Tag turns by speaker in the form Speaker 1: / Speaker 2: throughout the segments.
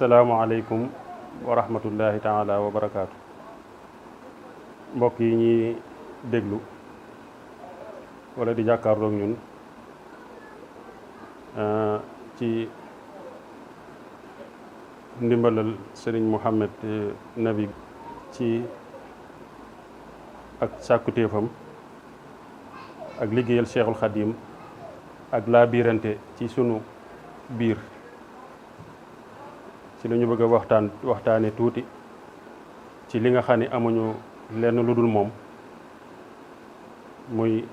Speaker 1: asalaamualeykum wa rahmatullahi taala wa barakaatu. Mbokk yi ñuy déglu wala di jàkkaarloog ñun ci ndimbalal Sëriñ Mouhamed Nabi ci ak sàkkutéefam ak liggéeyal Cheikhul Khadim ak laa biirante ci sunu biir ci la ñu bëgg a waxtaane tuuti ci li nga xam ne amuñu lenn lu dul moom muy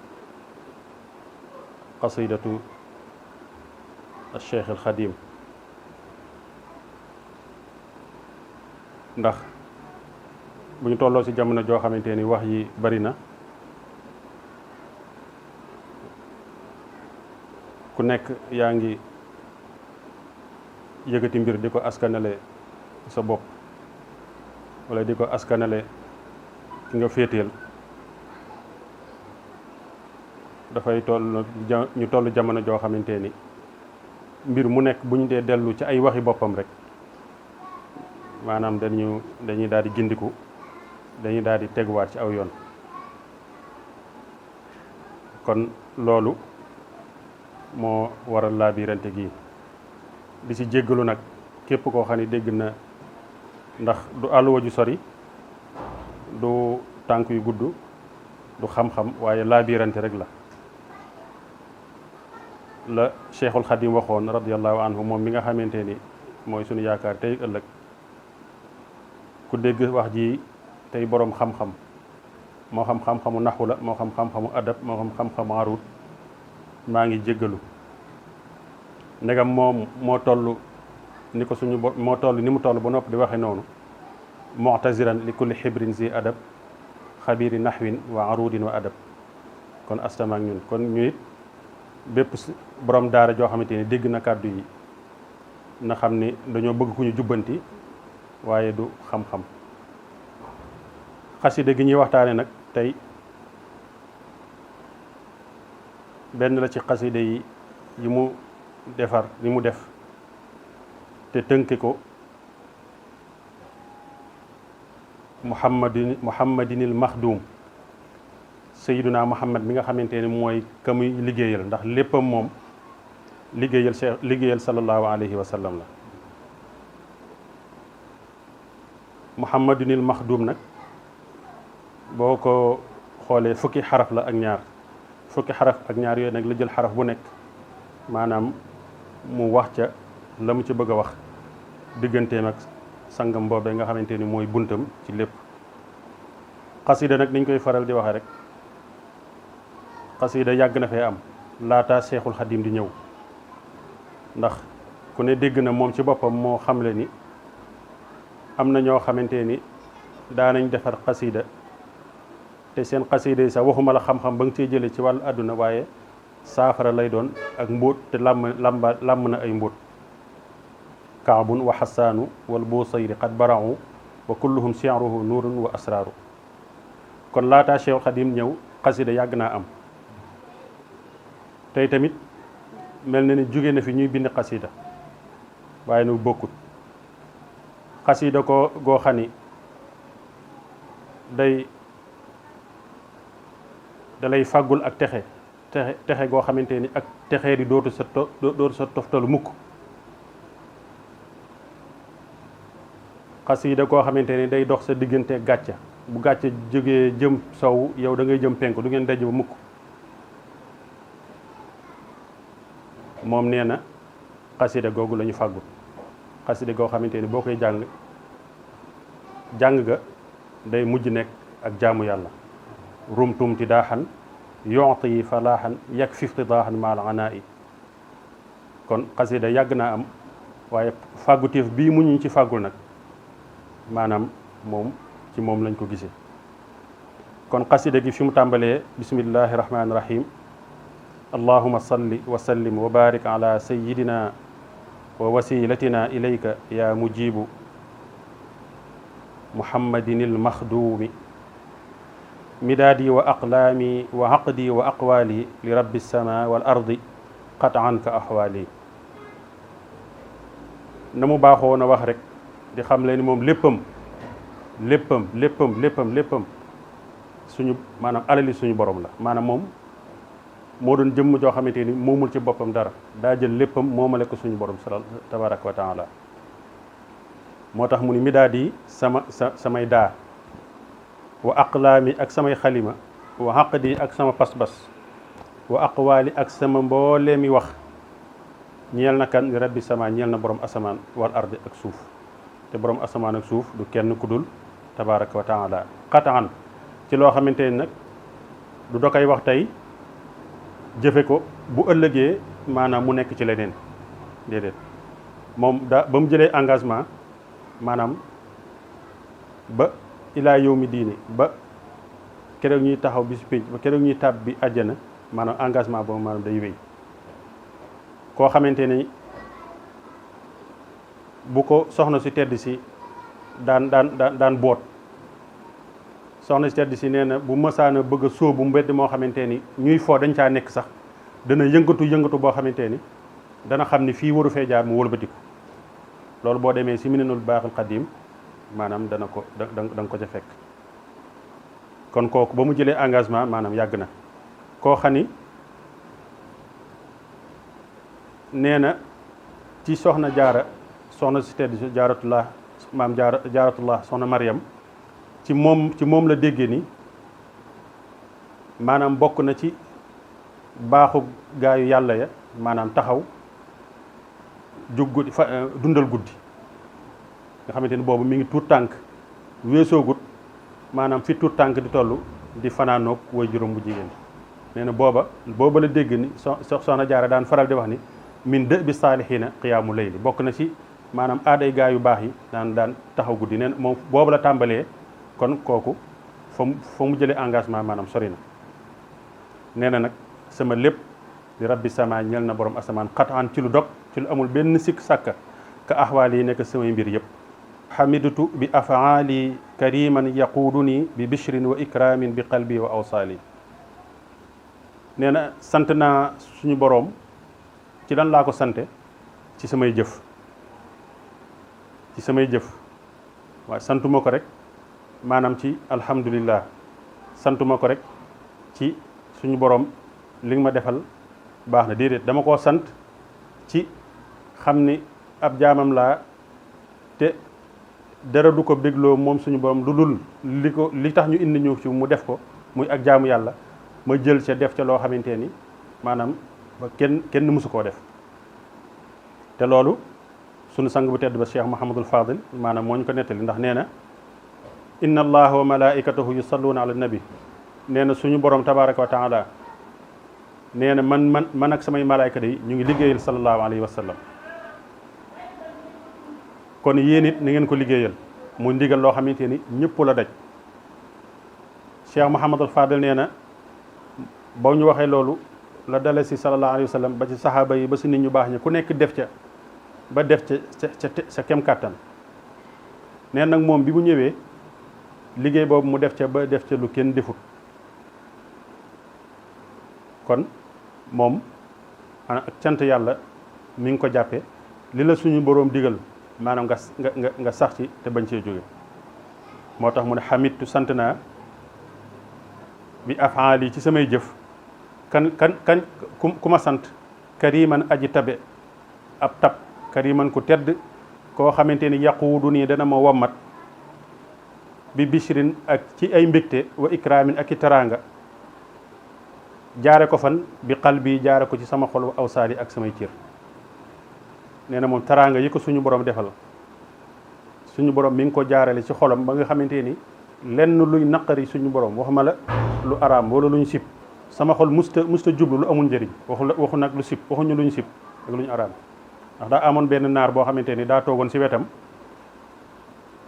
Speaker 1: qasidatu Cheikh al Khadim ndax bu ñu tolloo ci jamono joo xamante ni wax yi bari na, ku nekk yaa ngi yëkkati mbir di ko askanale sa bopp wala di ko askanale ki nga féeteel. dafay ñu toll jamono joo xamante ni mbir mu nekk bu ñu dee dellu ci ay waxi boppam rek maanaam dañuy daal di gindiku, dañuy daal di teguwaat ci aw yoon. kon loolu moo waral laabirante gi di ci jéggalu nag képp koo xam ne dégg na, ndax du àlluwa ju sori, du tànk yu gudd, du xam-xam, waaye laabirante rek la Cheikhul Khadim waxoon radiyallahu anhu, moom mi nga xamante ni mooy sunu yaakaar tey ëllëg. ku dégg wax ji tey boroom xam-xam, moo xam xam-xamu naxu la, moo xam xam-xamu adab, moo xam xam-xamu arut, maa ngi jéggalu. ndegam moom moo toll ni ko moo toll ni mu toll ba noppi di waxe noonu, mu'taziran li kulli xibrin zi adab xabiri naxwin wa arudin wa adab. kon astama ak ñun, kon ñu it bépp borom daara joo xamante ni dégg na kàddu yi na xam ni dañoo bëgg ku ñu jubbanti, waaye du xam-xam. xasida gi ñuy waxtaane nag tey benn la ci xasida yi mu defar, li mu def te tënke ko muhammadinil maxduum, sayyiduna muhammad mi nga xamante ni mooy ka muy liggéeyal, ndax léppam moom liggéeyal sallallahu alayhi wa sallam la. muhammadinil maxduum nag boo ko xoolee fukki xaraf la ak ñaar, fukki xaraf ak ñaar yooyu nag la jël xaraf bu nekk maanaam mu wax ca la mu ci bëgg a wax digganteem ak sangam boobee nga xamante ni mooy buntam ci lépp. xasida nag niñ koy faral di waxe rek, xasida yàgg na fee am laata Seexul Xadim di ñëw, ndax ku ne dégg na moom ci boppam moo xamle ni am na ñoo xamante ni daanañ defar xasida te seen xasida yi sax waxuma la xam-xam ba nga cee jëlee ci wàllu àdduna, waaye saafara lay doon ak mbóot, te làmm na ay mbóot. kaabun wa xasaanu wal buusayri qad barau wa kulluhum shi'ruhu nuurun wa asraaru. kon laataa Cheikh Khadim ñëw xasida yàgg naa am. tey tamit mel na ni jóge na fi ñuy bind xasida, waaye nu bokkut. xasida ko goo xam ni dalay fàggul ak texe goo xamante ni ak texee di dootu sa toftalu mukk. xasida koo xamante ni day dox sa diggante gàcca, bu gàcca jógee jëm sow yow da ngay jëm penku, du ngeen daj ba mukk. moom nee na xasida googu la ñu fàggul. xasida goo xamante ni boo koy jàng ga day mujj nekk ak jaamu yàlla. rumtum tidaaxan yu'ti falaaxan yakfi iftidaaxan maal anaa'i. kon xasida yàgg naa am, waaye fàgguteef bii mu ñu ci fàggul nag maanaam moom ci moom lañ ko gisee. kon xasida gi fi mu tàmbalee bismillahi rahmaani rahim, allahuma salli wa sallim wa barik ala sayidina wa wasilatina ilayka ya mujibu muhammadinil maxduumi midaadi wa aqlaami wa aqdi wa aqwaali li rabbi sama wal ardi qat anka ahwaali. na mu baaxoo na wax rek di xam leen ni moom léppam suñu maanaam alali suñu borom la maanaam moom moo doon jëmm joo xamante ni moomul ci boppam dara daa jël léppam moomale ko suñu borom tabaraka wa taala moo tax mu ni midaad yi samay daa wa aqlaami ak samay xalima wa aqdi ak sama pas-pas wa aqwaali ak sama mbooleemi wax ñeel na kan rabbi sama ñeel na borom asamaan wal ardi ak suuf te borom asamaan ak suuf du kenn ku dul tabaraka wa taala qataan ci loo xamante ni nag du da koy wax tey jëfe ko bu ëllëgee maanaam mu nekk ci leneen déedéet moom ba mu jëlee engagement maanaam ba ilaa yawmi diini ba keroog ñuy taxaw bi si pénc ba keroog ñuy tàbb bi àjjana maanaam engagement boobu maanaam day wéy koo xamante ni bu ko soxna si tedd si daan boot soxna si tedd si nee na bu mësaana bëgg a sóobu mbedd moo xamante ni ñuy foo dañ caa nekk sax dana yëngatu boo xamante ni dana xam ni fii waru fee jaar mu wëlbatiku loolu boo demee si Minanul Baaxil Xadiim maanaam da nga ko ca fekk kon kooku ba mu jëlee engagement maanaam yàgg na koo xam ni nee na ci soxna si tedd si jaaratullah maam jaaratullah soxna Mariam ci moom la déggee ni maanaam bokk na ci baaxu gaayu yàlla ya maanaam taxaw jug guddi dundal guddi nga xamante ni boobu mi ngi tuut tànk weesoogut maanaam fi tuut tànk di toll di fanaanoog way juróom bu jigéen nee na booba la dégg ni soxna jaara daan faral di wax ni min dë bi saalihiina qiyaamu layli bokk na ci maanaam aaday gaa yu baax yi daan taxaw guddi nee na moom boobu la tàmbalee kon kooku fa mu jëlee engagement maanaam sori na nee na nag sama lépp di rabbi sama ñel na borom asamaan xataan ci lu dog ci lu amul benn sikk sàkka ka axwaal yi nekk samay mbir yëpp xamidtu bi afaali kariman yaquuduni bi bishrin wa ikramin bi qalbi wa awsaali nee na sant naa suñu boroom ci lan laa ko sante ci samay jëf waaye santuma ko rek maanaam ci alhamdulillah santuma ko rek ci suñu boroom li nga ma defal baax na déedéet dama koo sant ci xam ni ab jaamam laa te dara du ko bégloo moom suñu borom lu dul li tax ñu indi ñu ci mu def ko muy ak jaamu yàlla ma jël ca def ca loo xamante ni maanaam ba kenn mësu koo def te loolu sunu sang bu tedd ba Cheikh Mouhamadul Fadil maanaam moo ñu ko nettali ndax nee na inna allaha wa malaikatahu yusalluuna ala nabi nee na suñu borom tabaraka wa taala nee na man ak samay malaayka yi ñu ngi liggéeyal sallallahu alayhi wa sallam kon yéen it ni ngeen ko liggéeyal mu ndigal loo xamante ni ñëpp la daj Cheikh Mouhamadul Fadil nee na boo ñu waxee loolu la dale si sallallahu alayhi wa sallam ba ci saxaaba yi ba si nit ñu baax ñi ku nekk def ca ba def ca sa kem kàttan nee nag moom bi mu ñëwee liggéey boobu mu def ca ba def ca lu kenn defut kon moom ak cant yàlla mi ngi ko jàppe li la suñu boroom digal maanaam nga sax ci te bañ cee jóge moo tax mu ne xamitu sant naa bi afaal yi ci samay jëf kan ku ma sant kariman aji tabe ab tab kariman ku tedd koo xamante ni yaquudu nii dana ma wommat bi bishrin ak ci ay mbégte wa ikramin ak i teraanga jaare ko fan bi qalbi jaare ko ci sama xol wa awsaali ak samay cër nee na moom teraanga yi ko suñu borom defal suñu borom mi ngi ko jaarale ci xolam ba nga xamante ni lenn luy naqari suñu borom waxuma la lu araam wala lu ñu sib sama xol musta jublu lu amul njëriñ waxu nag lu sib waxuñu lu ñu sib ak lu ñu araam ndax daa amoon benn naar boo xamante ni daa toogoon ci wetam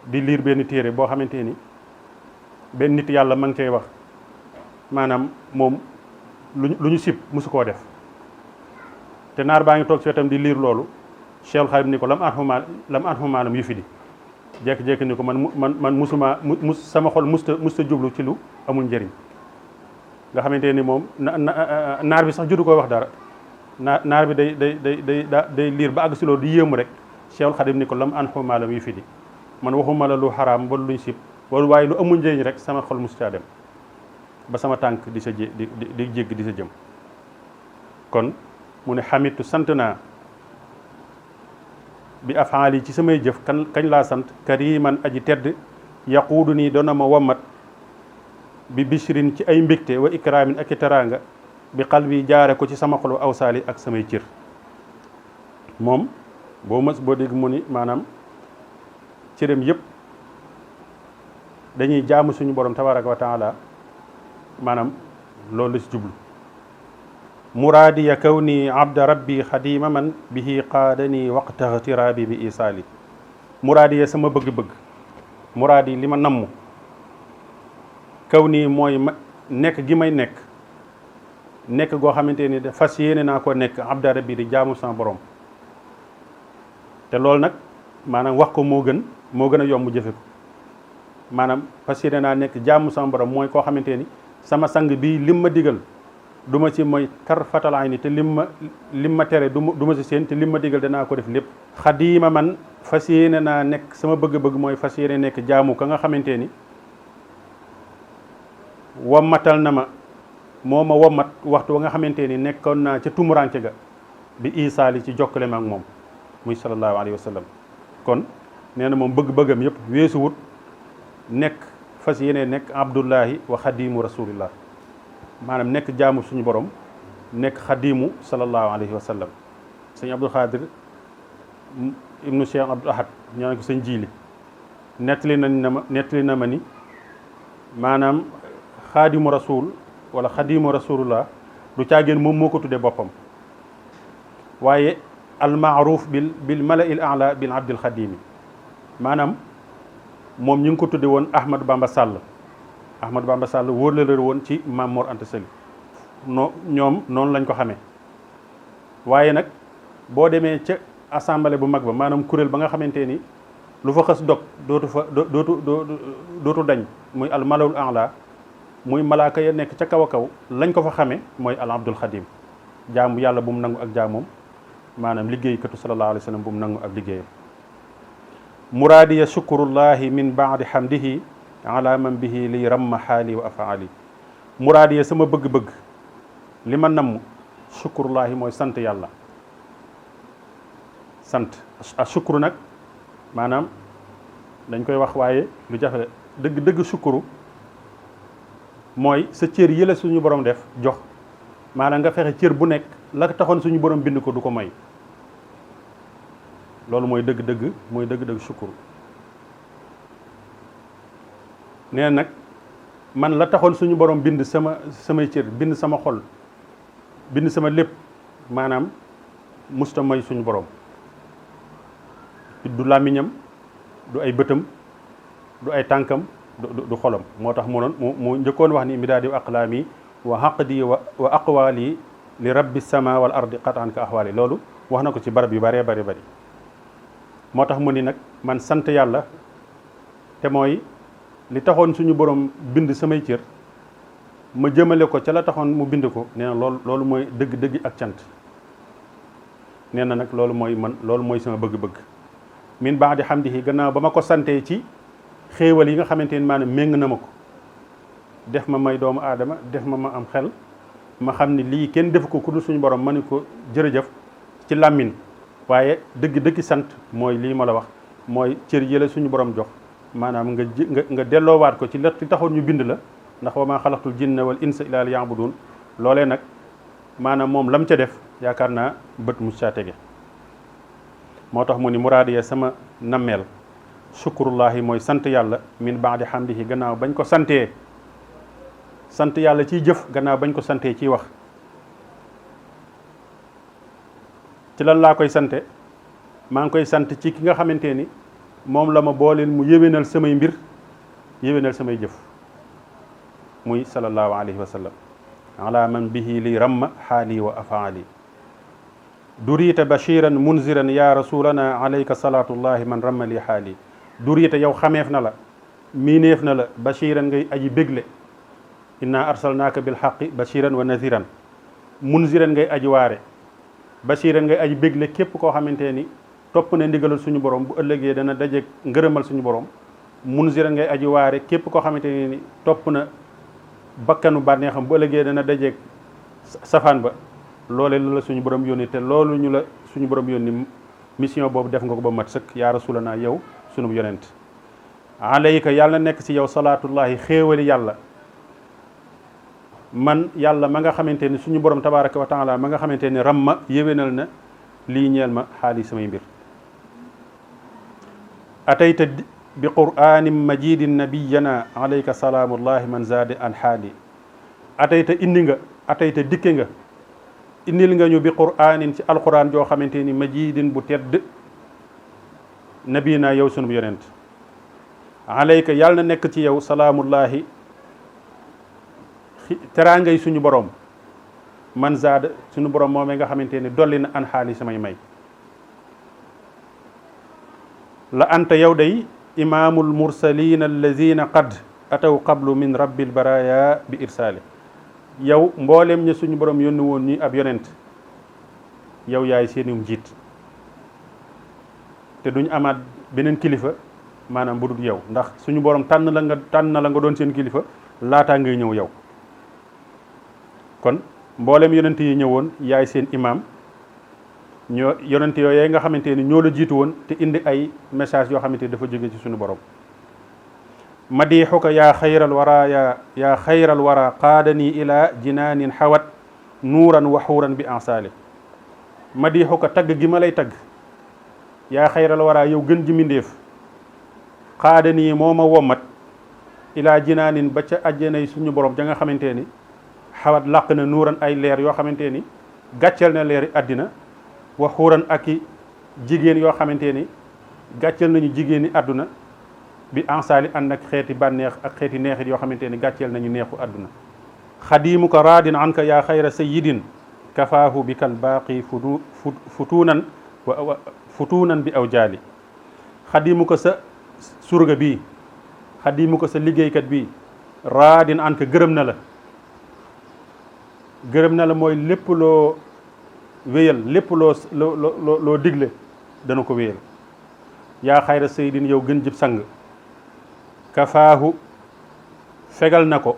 Speaker 1: di liir benn téere boo xamante ni benn nit yàlla ma ngi cay wax maanaam moom lu ñu sib musu koo def te naar baa ngi toog ci wetam di liir loolu Cheikh Xadim ni ko lam an xumaanam yu fi di jékki-jékki ni ko man musuma sama xol musta jublu ci lu amul njëriñ nga xamante ni moom naar bi sax judu koy wax dara naar bi day liir ba àgg si loolu di yéemu rek Cheikhul Khadim ni ko lam an xuma lam yu fi di man waxuma la lu xaraam wala luñ sib wala waaye lu amul njëriñ rek sama xol mus caa dem ba sama tànk di sa di jégg di sa jëm. kon mu ne xamitu sant naa bi afaal yi ci samay jëf kañ laa sant kariman aji tedd yaquudu nii doona ma wommat bi bishrin ci ay mbégte wa ikraamin ak i teraanga bi qalbi jaare ko ci sama xolu awsaali ak samay cër. moom boo dégg mu ni maanaam cëram yëpp dañuy jaamu suñu borom tabaraka wa taala maanaam loolu la ci jublu. muraadiya kawni abda rabbi xadima man bihi qaadani waqta ixtiraabi bi isaali. muraadiya sama bëgg-bëgg muraadi li ma namm kaw nii mooy nekk gi may nekk goo xamante ni fas yéene naa ko nekk abda rabbi di jaamu sama borom. te loolu nag maanaam wax ko moo gën a yomb jëfe ko maanaam fas yéene naa nekk jaamu sama borom mooy koo xamante ni sama sang bii lim ma digal du ma ci mooy tar fatalaay ni te lim ma tere du ma ci seen te lim ma digal danaa ko def lépp. xadiima man fas yéene naa nekk sama bëgg-bëgg mooy fas yéene nekk jaamu ka nga xamante ni wommatal na ma moo ma wommat waxtu wa nga xamante ni nekkoon naa ca tumuranke ga bi isaali ci jokkale ma ak moom muy sallallahu alayhi wa sallam. kon nee na moom bëgg-bëggam yëpp weesuwut nekk fas yéene nekk abdullahi wa xadimu rasulillah maanaam nekk jaamu suñu borom nekk xadimu sallallahu alayhi wa sallam. sëñ Abdul Xaadir ibnu Cheikh Abdul Ahad ñoo ne ko sëñ jiili nettali na ma ni maanaam xaadimu rasul wala xadimu rasulullah du caagéen moom moo ko tuddee boppam waaye almaaruf bil mala il ala bil abdil xadimi maanaam moom ñu ngi ko tudde woon Ahmad Bamba Sall wóor la woon ci Maam Mor Anta Sali ñoom noonu lañ ko xamee. waaye nag boo demee ca assemblée bu mag ba maanaam kuréel ba nga xamante ni lu fa xës dog dootu dañ muy al malawul ala muy malaaka ya nekk ca kaw a kaw lañ ko fa xamee mooy al abdul xadim jaamu yàlla bu mu nangu ak jaamoom maanaam liggéeykatu sallallahu alayhi wa sallam bu mu nangu ak liggéeyam. muraadiya shukrullahi min baadi hamdihi ala man bihi li ramma xaali wa afaali. muraadiya sama bëgg-bëgg li ma namm shukrullahi mooy sant yàlla. sant a shukru nag maanaam dañ koy wax waaye lu jafe dëgg shukru mooy sa cër yi la suñu borom def jox maanaam nga fexe cër bu nekk la taxoon suñu borom bind ko du ko may. loolu mooy dëgg shukru. nee nag man la taxoon suñu borom bind samay cër bind sama xol bind sama lépp maanaam musta may suñu borom. du làmmiñam du ay bëtam du ay tànkam du xolam moo tax mu njëkkoon wax ni midaadi wa aqlaami wa haqdi wa aqwaali li rabbi sama wal ardi qataan ka ahwaali. loolu wax na ko ci barab yu bëree bëri moo tax mu ni nag man sant yàlla te mooy li taxoon suñu borom bind samay cër ma jëmale ko ca la taxoon mu bind ko. nee na loolu mooy dëgg ak cant. nee na nag loolu mooy sama bëgg-bëgg. min baadi hamdihi gannaaw ba ma ko santee ci xéewal yi nga xamante ni maanaam méng na ma ko def ma may doomu aadama def ma am xel ma xam ni lii kenn def ko ku dul suñu borom ma ni ko jërëjëf ci làmmin waaye dëgg sant mooy lii ma la wax mooy cër yi la suñu borom jox maanaam nga delloowaat ko ci li taxoon ñu bind la ndax wa maa xalaqtul jinna wal insa illa liya'budun. loolee nag maanaam moom lam ca def yaakaar naa bët mu caa tege. moo tax mu ni muraadiya sama nammeel shukrullahi mooy sant yàlla min baadi hamdihi gannaaw bañ ko santee sant yàlla ciy jëf gannaaw bañ ko santee ciy wax. ci lan laa koy sante maa ngi koy sant ci ki nga xamante ni moom la ma booleel mu yéwénal samay mbir yéwénal samay jëf muy sallallahu alayhi wa sallam. ala man bihi li ramma xaali wa afaali. duriita bashiran munziran ya rasulana alayka salatullahi man ramma li xaali. duriita yow xameef na la miineef na la bashiran ngay aji bégle inna arsalnaaka bilxaqi bashiran wa naziran. munziran ngay aji waare bashiran ngay aji bégle képp koo xamante ni topp na ndigalal suñu borom bu ëllëgee dana dajeeg ngërëmal suñu borom munziran ngay aji waare képp koo xamante ne ni topp na bakkanu bànneexam bu ëllëgee dana dajeeg safaan ba loole lu la suñu borom yónni te loolu ñu la suñu borom yónni mission boobu def nga ko ba mat sëkk yaa rasulanaa yow sunu yonent alayka yàlla na nekk ci yow salaatullahi xéewali yàlla man yàlla ma nga xamante ni suñu borom tabaraka wa taala ma nga xamante ni ramma yéwénal na lii ñeel ma xaali samay mbir atayta bi qur'anin majidin nabiyana alayka salaamullahi man zaade an xaali atayta dikke nga indil nga ñu bi qur'anin ci alquran joo xamante ni majidin bu tedd nabiyina yow sunu yonent alayka yàlla na nekk ci yow salaamullahi teraangay suñu borom man zaada suñu borom moomee nga xamante ni dolli na an xaali samay may la anta yow day imaamul mursalina allazina qad ataw qablu min rabbil baraya bi irsaali yow mboolem ña suñu borom yónni woon ñi ab yonent yow yaay seenum njiit te duñ amaat beneen kilifa maanaam bu dul yow ndax suñu borom tànn na la nga doon seen kilifa laataa ngay ñëw yow kon mboolem yonent yi ñëwoon yaay seen imam ñoo yonent yooyu nga xamante ni ñoo la jiitu woon te indi ay message yoo xamante ni dafa jóge ci suñu borom madixuka yaa xayral wara yaa xayral wara qaadani ila jinaanin xawat nuuran wa xuuran bi ansaali madixuka tagg gi ma lay tagg yaa xayral wara yow gën ji mindéef qaadani moo ma wommat ila jinaanin ba ca àjjanay suñu borom ja nga xamante ni xawat làq na nuuran ay leer yoo xamante ni gàcceel na leeri àddina wa xuuran ak i jigéen yoo xamante ni gàcceel nañu jigéeni àdduna bi ansaali ànd ak xeeti bànneex ak xeeti neexit yoo xamante ni gàcceel nañu neexu àdduna xadiimuka raadin anka yaa xayra sayidin kafaahu bi kal baaqi futuunan bi aw jaali xadiimuka sa surga bii xadiimuka sa liggéeykat bii raadin anka gërëm na la mooy lépp loo wéyal lépp loo digle dana ko wéyal yaa xayra saydin yow gën jib sang kafaahu fegal na ko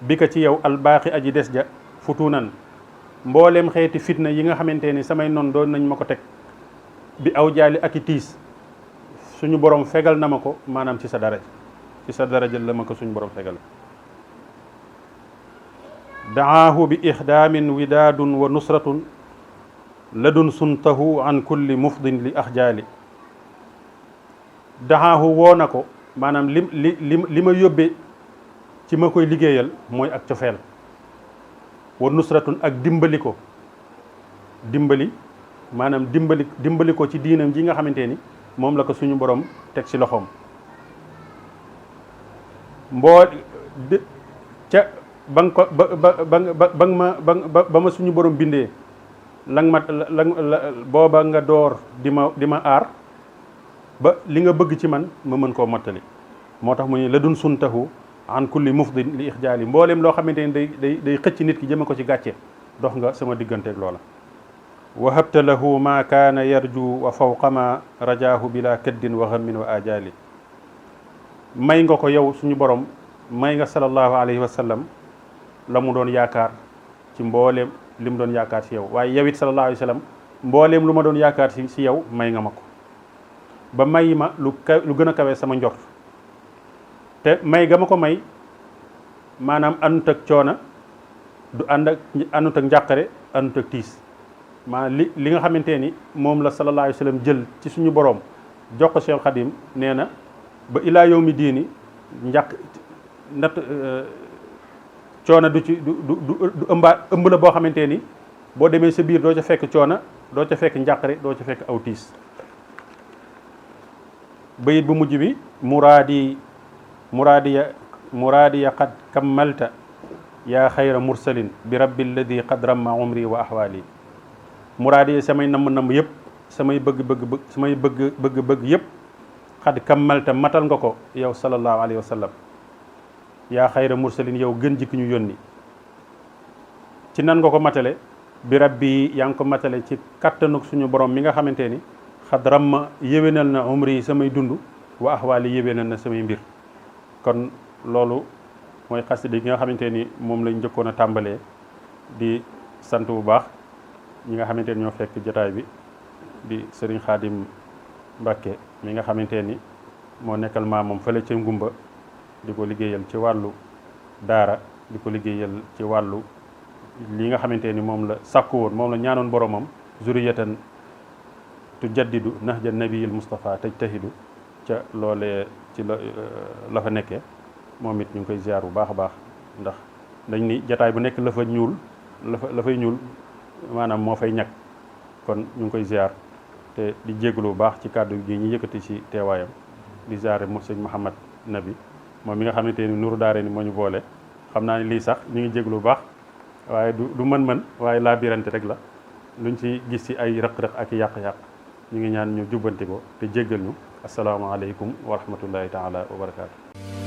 Speaker 1: bi ka ci yow albaaxi aji des ja futuunan mbooleem xeeti fitna yi nga xamante ni samay noon doon nañ ma ko teg bi aw jaali ak i tiis suñu borom fegal na ma ko maanaam ci sa daraja la ma ko suñu borom fegal daahu bi ixdaamin widaadun wa nusratun ladun suntahu an kulli mufdin li axjaali daahu woo na ko maanaam li ma yóbbe ci ma koy liggéeyal mooy ak cofeel wa nusratun ak dimbali maanaam dimbali ko ci diinam ji nga xamante ni moom la ko suñu borom teg ci loxoom ba nga ko ba ma suñu borom bindee booba nga door di ma aar ba li nga bëgg ci man ma mën koo mottali moo tax mu ne la dun suntahu an kulli mufdin li ixjaali mbooleem loo xamante ni day xëcc nit ki jëme ko ci gàcce dox nga sama digganteeg loola wahabta lahu ma kaana yarju wa fawqa ma rajaahu bila kaddin wa hammin wa ajaali may nga ko yow suñu borom may nga sallallahu alayhi wa sallam la mu doon yaakaar ci mbooleem li mu doon yaakaar ci yow waaye yow it sallallahu alayhi wa sallam mbooleem lu ma doon yaakaar ci yow may nga ma ko ba may ma lu gën a kawe sama njort te may ga ma ko may maanaam anut ak coona du anut ak njàqare anut ak tiis maanaam li nga xamante ni moom la sallallahu alayhi wa sallam jël ci suñu borom jox ko Cheikh Khadim nee na ba ilaa yawmi diini coona du ëmb la boo xamante ni boo demee sa biir doo ca fekk coona doo ca fekk njàqare doo ca fekk aw tiis bayit bu mujj bi muraadiya qad kammalta yaa xayra mursalin bi rabbi alladi qad ramma umri wa ahwaali muraadiya samay namm yëpp samay bëgg yëpp xad kammalta matal nga ko yow sallallahu alayhi wa sallam yaa xayra mursalin yow gën jikki ñu yónni ci nan nga ko matale bi rabbi yaa ngi ko matale ci kattanuk suñu borom mi nga xamante ni xadram ma yéwénal na umri yi samay dund wa ahwaali yéwénal na samay mbir. kon loolu mooy xasida gi nga xamante ni moom lañ njëkkoon a tàmbalee di sant bu baax ñi nga xamante ni ñoo fekk jotaay bi di Serigne Khadim Mbacke mi nga xamante ni moo nekkal maamam fële ca Ngumba di ko liggéeyal ci wàllu daara di ko liggéeyal ci wàllu li nga xamante ni moom la sàkku woon moom la ñaanoon boromam zuriyatan tujaddidu nahja nabiyil Mustafa tajtahidu ca loolee ci la fa nekkee moom it ñu ngi koy ziar bu baax a baax ndax dañ ni jataay bu nekk la fa ñuul la fay ñuul maanaam moo fay ñàkk kon ñu ngi koy ziar te di jégalu bu baax ci kàddu gi ñu yëkkati ci teewaayam di ziare mo sëñ Mouhamad Nabi moom mi nga xamante ni nuru daare ni moo ñu boole xam naa ne lii sax ñu ngi jégalu bu baax waaye du mën-mën waaye laa birante rek la luñ ci gis ci ay rëq-rëq ak yàq-yàq ñu ngi ñaan ñu jubbanti ko te jéggal ñu asalaamaaleykum wa rahmatullahi taala wa barakaatu.